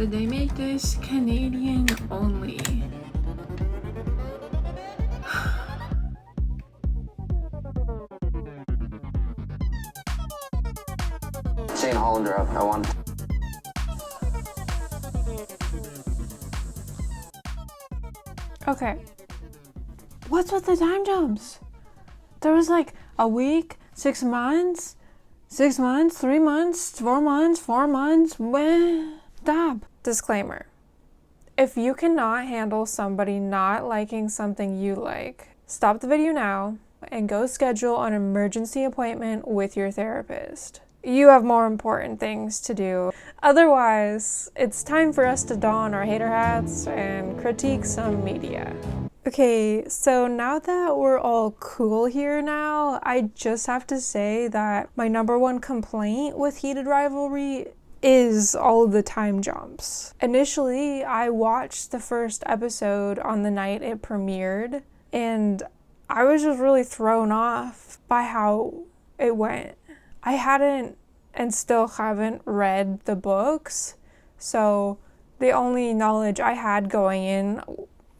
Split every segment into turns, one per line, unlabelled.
Did they make this Canadian only?
Shane Hollander up. I want.
Okay. What's with the time jumps? There was like a week, 6 months, 6 months, 3 months, 4 months, 4 months. Stop. Disclaimer. If you cannot handle somebody not liking something you like, stop the video now and go schedule an emergency appointment with your therapist. You have more important things to do. Otherwise, it's time for us to don our hater hats and critique some media. Okay, so now that we're all cool here now, I just have to say that my number one complaint with Heated Rivalry is all of the time jumps. Initially, I watched the first episode on the night it premiered, and I was just really thrown off by how it went. I hadn't and still haven't read the books, so the only knowledge I had going in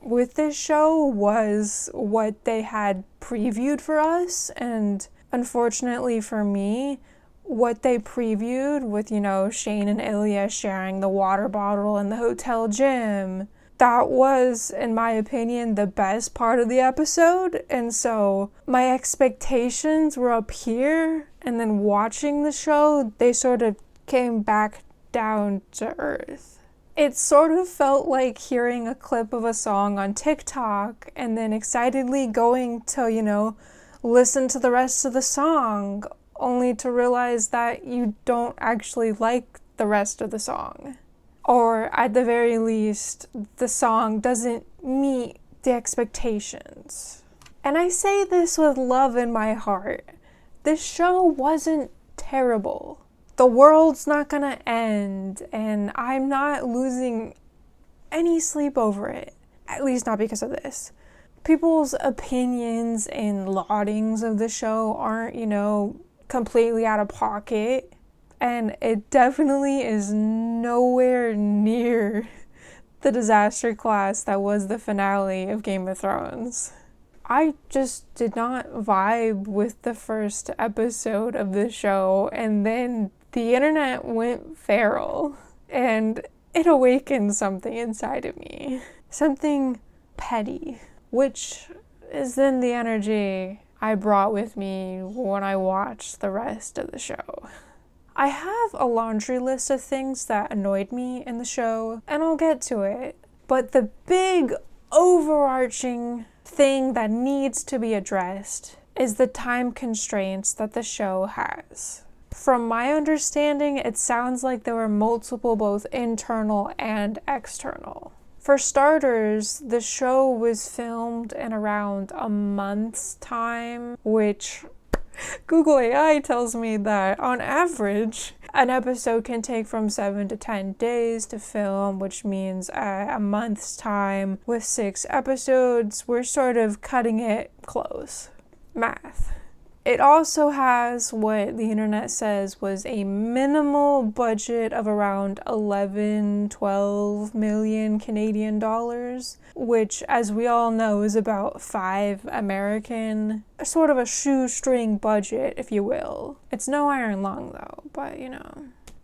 with this show was what they had previewed for us, and unfortunately for me, what they previewed with, Shane and Ilya sharing the water bottle in the hotel gym, that was, in my opinion, the best part of the episode. And so my expectations were up here, and then watching the show, they sort of came back down to earth. It sort of felt like hearing a clip of a song on TikTok and then excitedly going to, listen to the rest of the song, only to realize that you don't actually like the rest of the song. Or at the very least, the song doesn't meet the expectations. And I say this with love in my heart. This show wasn't terrible. The world's not gonna end, and I'm not losing any sleep over it. At least not because of this. People's opinions and laudings of the show aren't, completely out of pocket. And it definitely is nowhere near the disaster class that was the finale of Game of Thrones. I just did not vibe with the first episode of the show, and then the internet went feral, and it awakened something inside of me. Something petty, which is then the energy I brought with me when I watched the rest of the show. I have a laundry list of things that annoyed me in the show, and I'll get to it. But the big overarching thing that needs to be addressed is the time constraints that the show has. From my understanding, it sounds like there were multiple, both internal and external. For starters, the show was filmed in around a month's time, which Google AI tells me that on average, an episode can take from 7 to 10 days to film, which means a month's time with 6 episodes. We're sort of cutting it close. Math. It also has what the internet says was a minimal budget of around 11-12 million Canadian dollars, which, as we all know, is about 5 American, sort of a shoestring budget, if you will. It's no iron lung though, but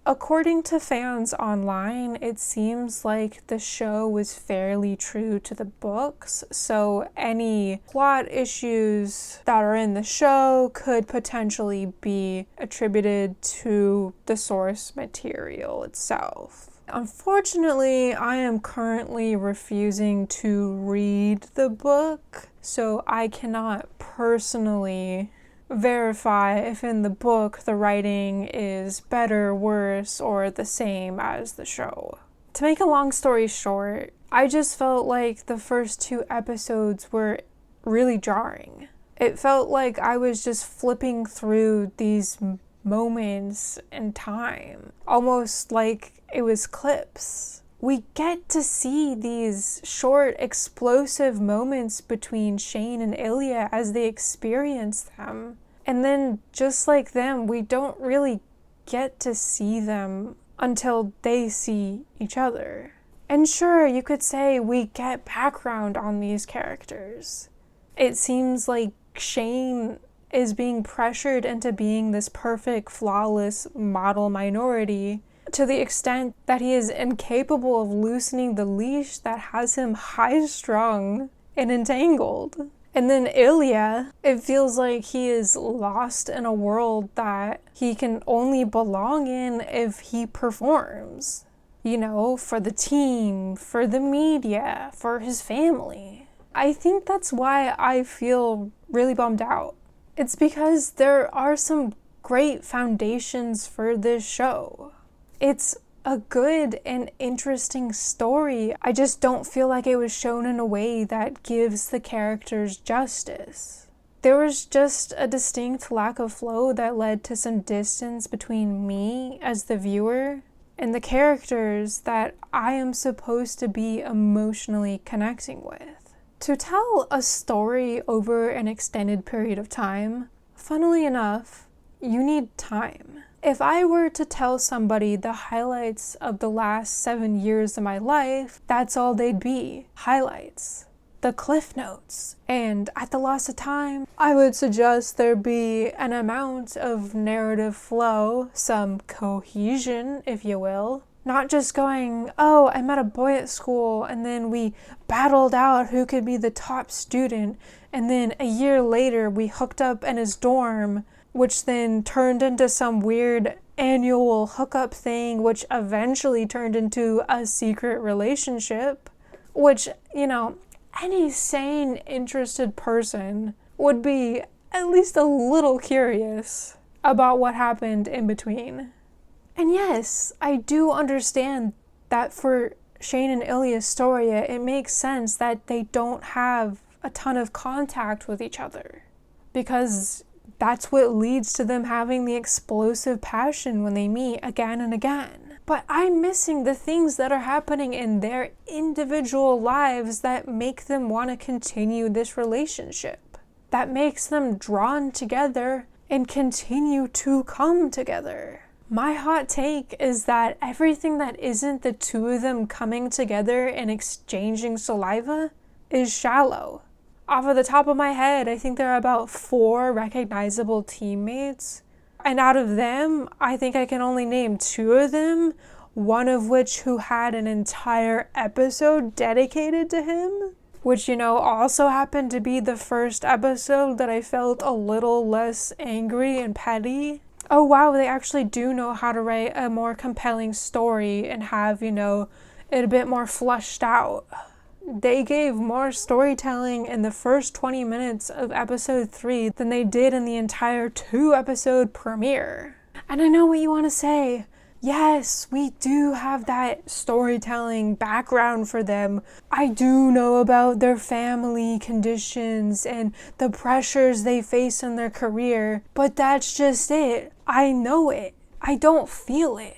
According to fans online, it seems like the show was fairly true to the books, so any plot issues that are in the show could potentially be attributed to the source material itself. Unfortunately, I am currently refusing to read the book, so I cannot personally verify if in the book the writing is better, worse, or the same as the show. To make a long story short, I just felt like the first 2 episodes were really jarring. It felt like I was just flipping through these moments in time, almost like it was clips. We get to see these short, explosive moments between Shane and Ilya as they experience them. And then, just like them, we don't really get to see them until they see each other. And sure, you could say we get background on these characters. It seems like Shane is being pressured into being this perfect, flawless model minority to the extent that he is incapable of loosening the leash that has him high-strung and entangled. And then Ilya, it feels like he is lost in a world that he can only belong in if he performs. You know, for the team, for the media, for his family. I think that's why I feel really bummed out. It's because there are some great foundations for this show. It's a good and interesting story. I just don't feel like it was shown in a way that gives the characters justice. There was just a distinct lack of flow that led to some distance between me as the viewer and the characters that I am supposed to be emotionally connecting with. To tell a story over an extended period of time, funnily enough, you need time. If I were to tell somebody the highlights of the last 7 years of my life, that's all they'd be, highlights. The cliff notes. And at the loss of time, I would suggest there be an amount of narrative flow, some cohesion, if you will. Not just going, oh, I met a boy at school, and then we battled out who could be the top student, and then a year later we hooked up in his dorm, which then turned into some weird annual hookup thing, which eventually turned into a secret relationship, which, you know, any sane, interested person would be at least a little curious about what happened in between. And yes, I do understand that for Shane and Ilya's story, it makes sense that they don't have a ton of contact with each other, because that's what leads to them having the explosive passion when they meet again and again. But I'm missing the things that are happening in their individual lives that make them want to continue this relationship, that makes them drawn together and continue to come together. My hot take is that everything that isn't the two of them coming together and exchanging saliva is shallow. Off of the top of my head, I think there are about 4 recognizable teammates. And out of them, I think I can only name 2 of them, one of which who had an entire episode dedicated to him, which, you know, also happened to be the first episode that I felt a little less angry and petty. Oh wow, they actually do know how to write a more compelling story and have, you know, it a bit more fleshed out. They gave more storytelling in the first 20 minutes of episode 3 than they did in the entire 2-episode premiere. And I know what you want to say. Yes, we do have that storytelling background for them. I do know about their family conditions and the pressures they face in their career, but that's just it. I know it. I don't feel it.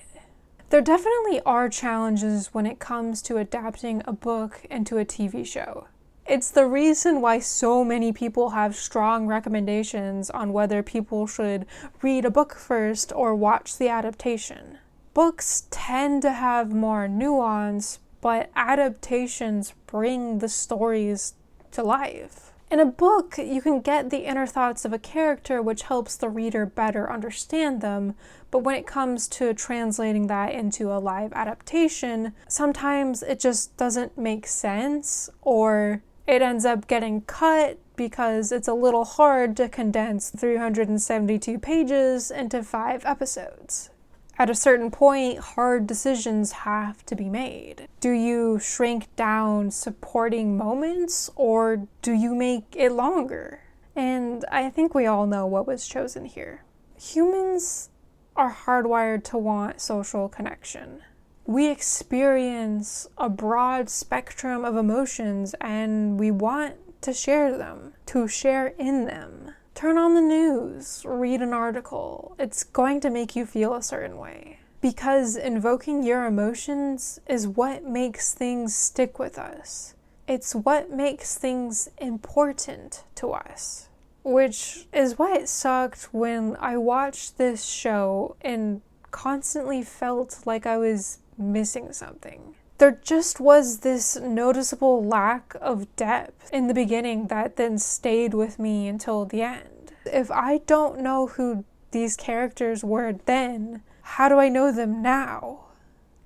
There definitely are challenges when it comes to adapting a book into a TV show. It's the reason why so many people have strong recommendations on whether people should read a book first or watch the adaptation. Books tend to have more nuance, but adaptations bring the stories to life. In a book, you can get the inner thoughts of a character, which helps the reader better understand them, but when it comes to translating that into a live adaptation, sometimes it just doesn't make sense, or it ends up getting cut because it's a little hard to condense 372 pages into 5 episodes. At a certain point, hard decisions have to be made. Do you shrink down supporting moments, or do you make it longer? And I think we all know what was chosen here. Humans are hardwired to want social connection. We experience a broad spectrum of emotions, and we want to share them, to share in them. Turn on the news, read an article. It's going to make you feel a certain way. Because invoking your emotions is what makes things stick with us. It's what makes things important to us. Which is why it sucked when I watched this show and constantly felt like I was missing something. There just was this noticeable lack of depth in the beginning that then stayed with me until the end. If I don't know who these characters were then, how do I know them now?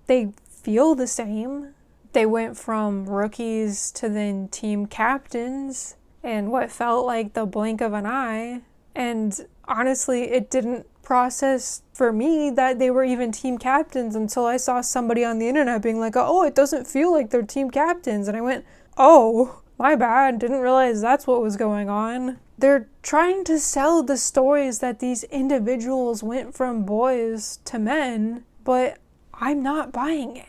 They feel the same. They went from rookies to then team captains in what felt like the blink of an eye. And honestly, it didn't process for me that they were even team captains until I saw somebody on the internet being like, oh, it doesn't feel like they're team captains. And I went, oh, my bad. Didn't realize that's what was going on. They're trying to sell the stories that these individuals went from boys to men, but I'm not buying it.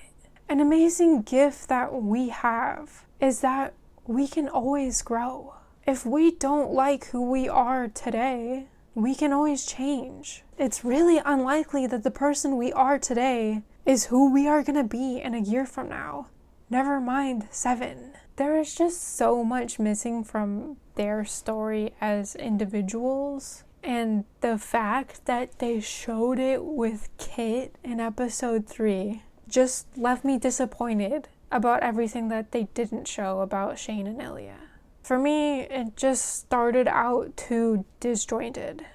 An amazing gift that we have is that we can always grow. If we don't like who we are today, we can always change. It's really unlikely that the person we are today is who we are going to be in a year from now. Never mind 7. There is just so much missing from their story as individuals. And the fact that they showed it with Kit in episode 3 just left me disappointed about everything that they didn't show about Shane and Ilya. For me, it just started out too disjointed.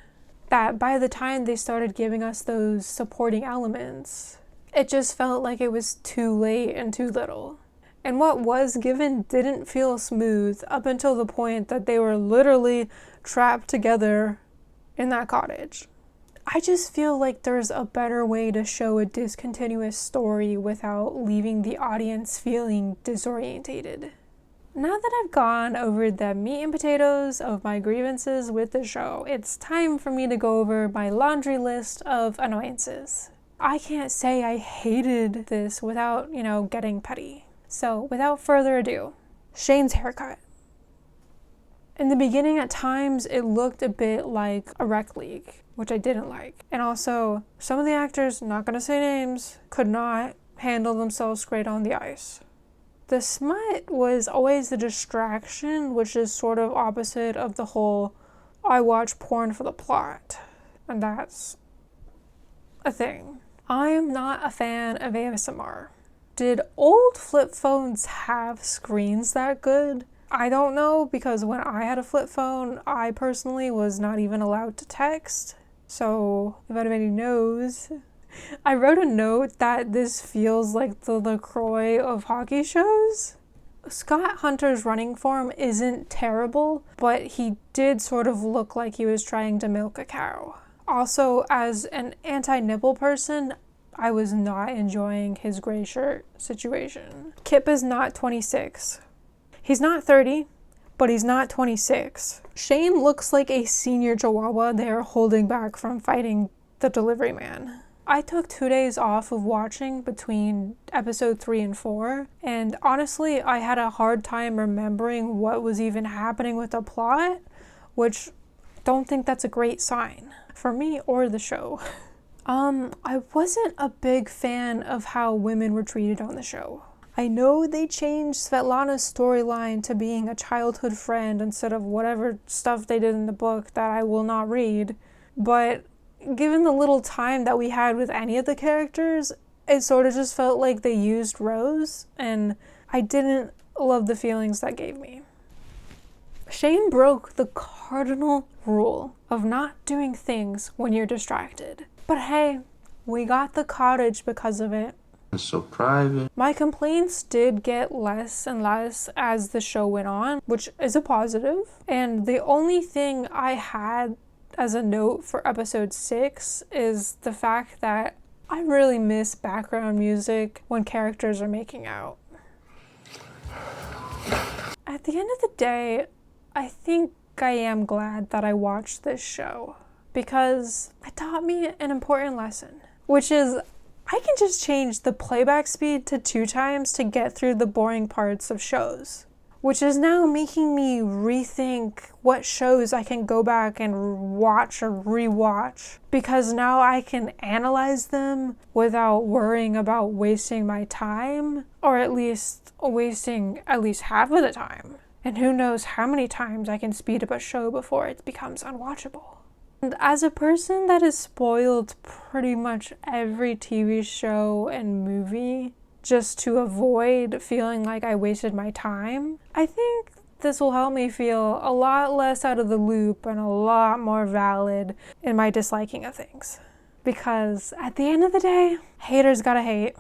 That by the time they started giving us those supporting elements, it just felt like it was too late and too little. And what was given didn't feel smooth up until the point that they were literally trapped together in that cottage. I just feel like there's a better way to show a discontinuous story without leaving the audience feeling disorientated. Now that I've gone over the meat and potatoes of my grievances with the show, it's time for me to go over my laundry list of annoyances. I can't say I hated this without, getting petty. So, without further ado, Shane's haircut. In the beginning, at times, it looked a bit like a rec league, which I didn't like. And also, some of the actors, not gonna say names, could not handle themselves great on the ice. The smut was always the distraction, which is sort of opposite of the whole, I watch porn for the plot. And that's a thing. I'm not a fan of ASMR. Did old flip phones have screens that good? I don't know, because when I had a flip phone, I personally was not even allowed to text. So, if anybody knows, I wrote a note that this feels like the LaCroix of hockey shows. Scott Hunter's running form isn't terrible, but he did sort of look like he was trying to milk a cow. Also, as an anti-nipple person, I was not enjoying his gray shirt situation. Kip is not 26. He's not 30, but he's not 26. Shane looks like a senior chihuahua they're holding back from fighting the delivery man. I took 2 days off of watching between episode 3 and 4, and honestly, I had a hard time remembering what was even happening with the plot, which don't think that's a great sign for me or the show. I wasn't a big fan of how women were treated on the show. I know they changed Svetlana's storyline to being a childhood friend instead of whatever stuff they did in the book that I will not read, but given the little time that we had with any of the characters, it sort of just felt like they used Rose, and I didn't love the feelings that gave me. Shane broke the cardinal rule of not doing things when you're distracted. But hey, we got the cottage because of it.
It's so private.
My complaints did get less and less as the show went on, which is a positive. And the only thing I had as a note for episode 6 is the fact that I really miss background music when characters are making out. At the end of the day, I think I am glad that I watched this show, because it taught me an important lesson, which is I can just change the playback speed to 2 times to get through the boring parts of shows, which is now making me rethink what shows I can go back and watch or rewatch, because now I can analyze them without worrying about wasting my time, or at least wasting at least half of the time. And who knows how many times I can speed up a show before it becomes unwatchable. And as a person that is spoiled pretty much every TV show and movie just to avoid feeling like I wasted my time, I think this will help me feel a lot less out of the loop and a lot more valid in my disliking of things. Because at the end of the day, haters gotta hate.